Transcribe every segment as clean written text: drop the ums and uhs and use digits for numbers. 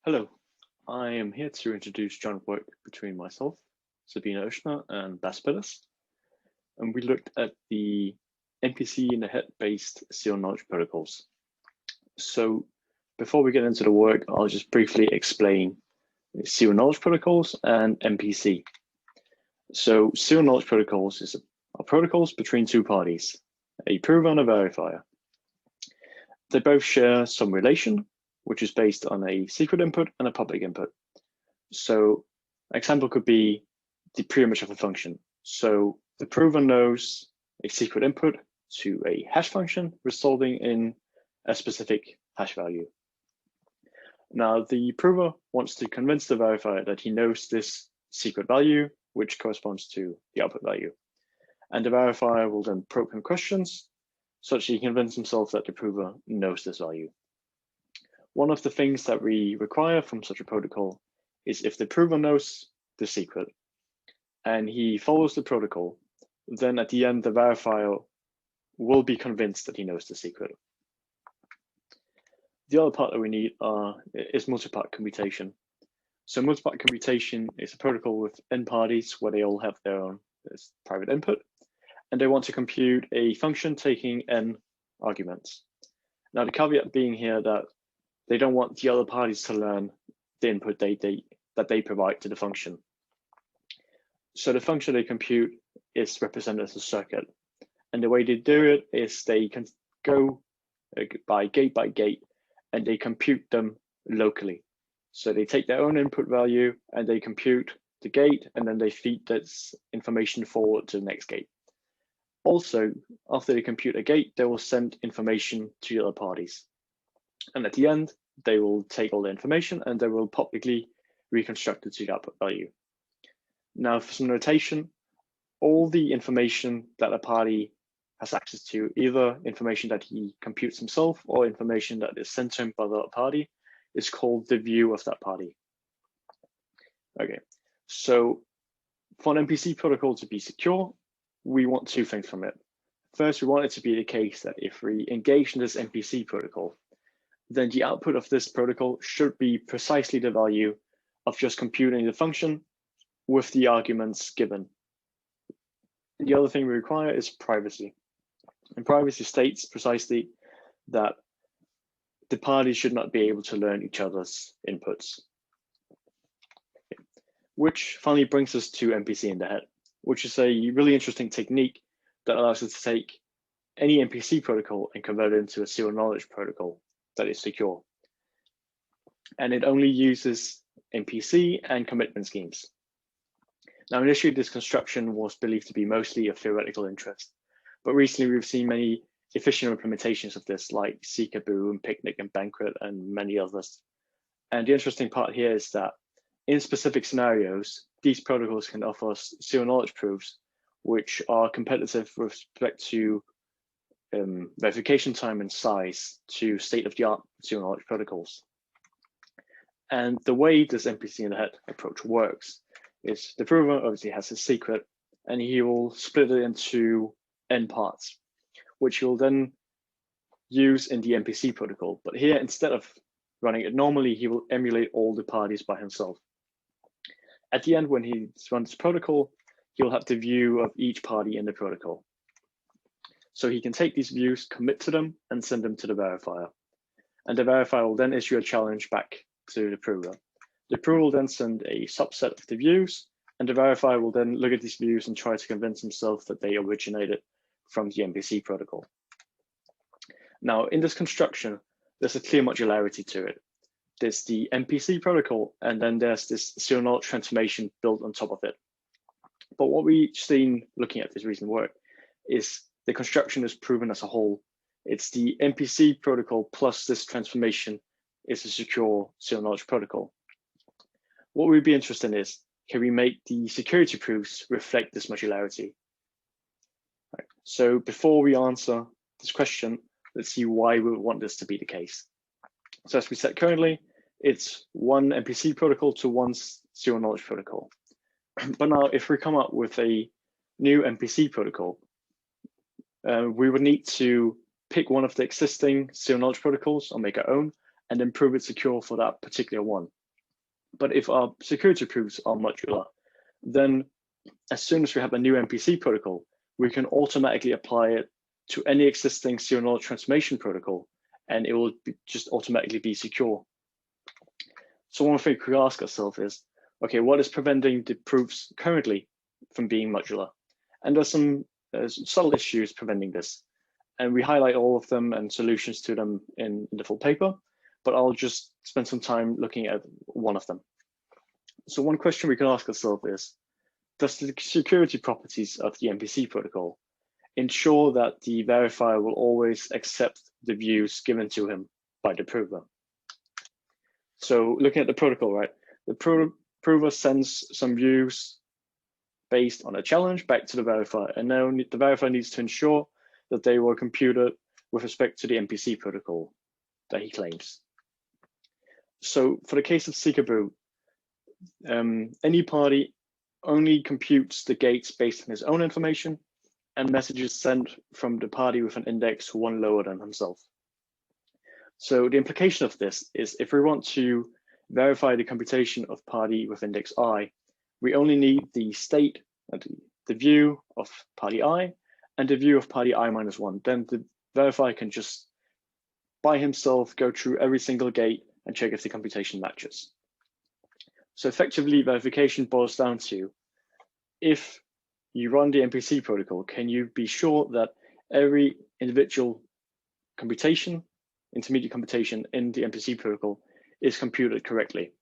Hello, I am here to introduce joint work between myself, Sabine Oechsner, and Baspedus, and we looked at the MPC-in-the-head based serial knowledge protocols. So before we get into the work, I'll just briefly explain serial knowledge protocols and MPC. So serial knowledge protocols are protocols between two parties, a prover and a verifier. They both share some relation, which is based on a secret input and a public input. So an example could be the preimage of a function. So the prover knows a secret input to a hash function resulting in a specific hash value. Now the prover wants to convince the verifier that he knows this secret value, which corresponds to the output value. And the verifier will then probe him questions such that he convinces himself that the prover knows this value. One of the things that we require from such a protocol is if the prover knows the secret and he follows the protocol, then at the end, the verifier will be convinced that he knows the secret. The other part that we need is multipart computation. So multipart computation is a protocol with n parties where they all have their own private input, and they want to compute a function taking n arguments. Now the caveat being here that they don't want the other parties to learn the input that they provide to the function. So the function they compute is represented as a circuit. And the way they do it is they can go by gate, and they compute them locally. So they take their own input value and they compute the gate, and then they feed this information forward to the next gate. Also, after they compute a gate, they will send information to the other parties. And at the end, they will take all the information and they will publicly reconstruct it to the output value. Now, for some notation, all the information that a party has access to, either information that he computes himself or information that is sent to him by the other party, is called the view of that party. Okay, so for an MPC protocol to be secure, we want two things from it. First, we want it to be the case that if we engage in this MPC protocol, then the output of this protocol should be precisely the value of just computing the function with the arguments given. And the other thing we require is privacy. And privacy states precisely that the parties should not be able to learn each other's inputs. Okay. Which finally brings us to MPC-in-the-head, which is a really interesting technique that allows us to take any MPC protocol and convert it into a serial knowledge protocol that is secure. And it only uses MPC and commitment schemes. Now, initially, this construction was believed to be mostly of theoretical interest, but recently we've seen many efficient implementations of this, like Seekaboo and Picnic and Banquet and many others. And the interesting part here is that in specific scenarios, these protocols can offer us serial knowledge proofs, which are competitive with respect to verification time and size to state-of-the-art serial knowledge protocols. And the way this MPC-in-the-head approach works is the prover obviously has his secret, and he will split it into n parts, which he'll then use in the MPC protocol. But here, instead of running it normally, he will emulate all the parties by himself. At the end, when he runs the protocol, he'll have the view of each party in the protocol. So he can take these views, commit to them, and send them to the verifier. And the verifier will then issue a challenge back to the prover. The prover will then send a subset of the views, and the verifier will then look at these views and try to convince himself that they originated from the MPC protocol. Now, in this construction, there's a clear modularity to it. There's the MPC protocol, and then there's this serial knowledge transformation built on top of it. But what we've seen looking at this recent work is the construction is proven as a whole. It's the MPC protocol plus this transformation is a secure serial knowledge protocol. What we'd be interested in is, can we make the security proofs reflect this modularity? Right. So before we answer this question, let's see why we would want this to be the case. So as we said currently, it's one MPC protocol to one serial knowledge protocol. But now if we come up with a new MPC protocol, we would need to pick one of the existing serial knowledge protocols or make our own and then prove it secure for that particular one. But if our security proofs are modular, then as soon as we have a new MPC protocol, we can automatically apply it to any existing zero knowledge transformation protocol, and it will just automatically be secure. So one thing we could ask ourselves is, okay, what is preventing the proofs currently from being modular? And there's some subtle issues preventing this. And we highlight all of them and solutions to them in the full paper, but I'll just spend some time looking at one of them. So one question we can ask ourselves is, does the security properties of the MPC protocol ensure that the verifier will always accept the views given to him by the prover? So looking at the protocol, right, the prover sends some views based on a challenge back to the verifier, and now the verifier needs to ensure that they were computed with respect to the MPC protocol that he claims. So for the case of Seekaboo, any party only computes the gates based on his own information and messages sent from the party with an index one lower than himself. So the implication of this is if we want to verify the computation of party with index I, we only need the state, the view of party I, and the view of party I-1. Then the verifier can just by himself go through every single gate and check if the computation matches. So effectively, verification boils down to, if you run the MPC protocol, can you be sure that every individual computation, intermediate computation in the MPC protocol is computed correctly?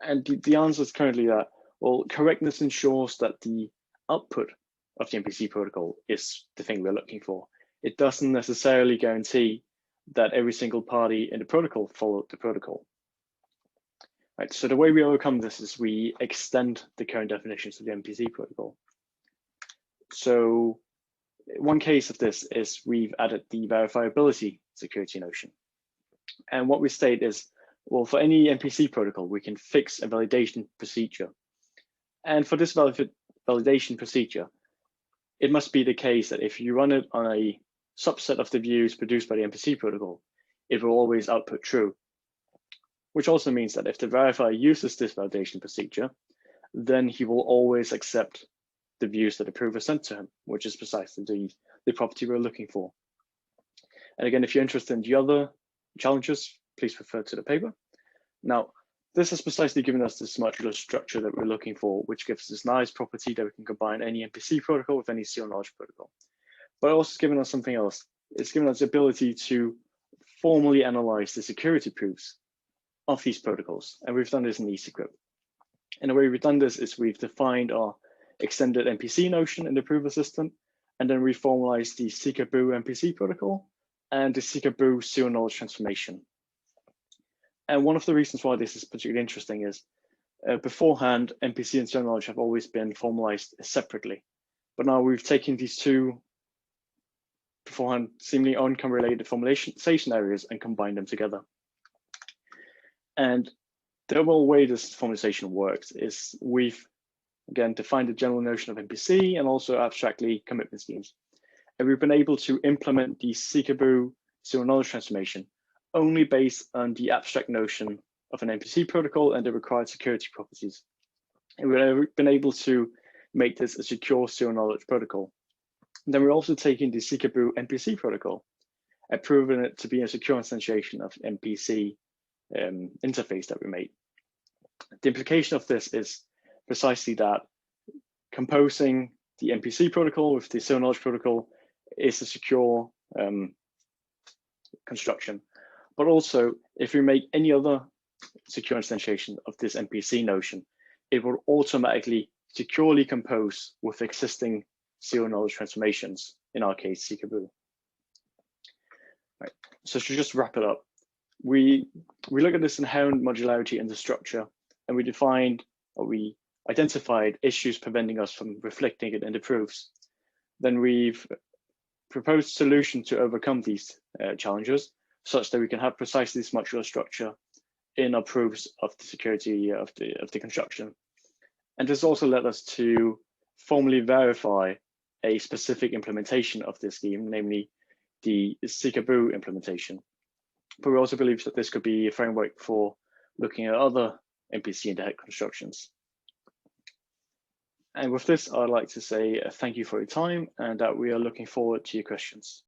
And the answer is currently that, well, correctness ensures that the output of the MPC protocol is the thing we're looking for. It doesn't necessarily guarantee that every single party in the protocol followed the protocol. Right, so the way we overcome this is we extend the current definitions of the MPC protocol. So one case of this is we've added the verifiability security notion. And what we state is, well, for any MPC protocol, we can fix a validation procedure. And for this validation procedure, it must be the case that if you run it on a subset of the views produced by the MPC protocol, it will always output true. Which also means that if the verifier uses this validation procedure, then he will always accept the views that the prover sent to him, which is precisely the property we're looking for. And again, if you're interested in the other challenges, please refer to the paper. Now, this has precisely given us this modular structure that we're looking for, which gives us this nice property that we can combine any MPC protocol with any zero knowledge protocol. But also it's given us something else. It's given us the ability to formally analyze the security proofs of these protocols. And we've done this in eCrypt. And the way we've done this is we've defined our extended MPC notion in the prover system, and then we formalized the Seekaboo MPC protocol and the Seekaboo zero knowledge transformation. And one of the reasons why this is particularly interesting is beforehand, MPC and zero knowledge have always been formalized separately. But now we've taken these two beforehand seemingly unrelated formalization areas and combined them together. And the overall way this formalization works is we've, again, defined the general notion of MPC and also abstractly commitment schemes. And we've been able to implement the Seekaboo zero knowledge transformation only based on the abstract notion of an MPC protocol and the required security properties. And we've been able to make this a secure zero knowledge protocol. And then we're also taking the Seekaboo MPC protocol and proving it to be a secure instantiation of MPC interface that we made. The implication of this is precisely that composing the MPC protocol with the zero knowledge protocol is a secure construction. But also, if we make any other secure instantiation of this MPC notion, it will automatically securely compose with existing zero knowledge transformations, in our case, Seekaboo. Right. So to just wrap it up, we look at this inherent modularity in the structure, and we defined, or we identified issues preventing us from reflecting it in the proofs. Then we've proposed a solution to overcome these challenges, such that we can have precisely this modular structure in our proofs of the security of the construction. And this also led us to formally verify a specific implementation of this scheme, namely the Seekaboo implementation. but we also believe that this could be a framework for looking at other MPC-in-the-head constructions. And with this, I'd like to say thank you for your time and that we are looking forward to your questions.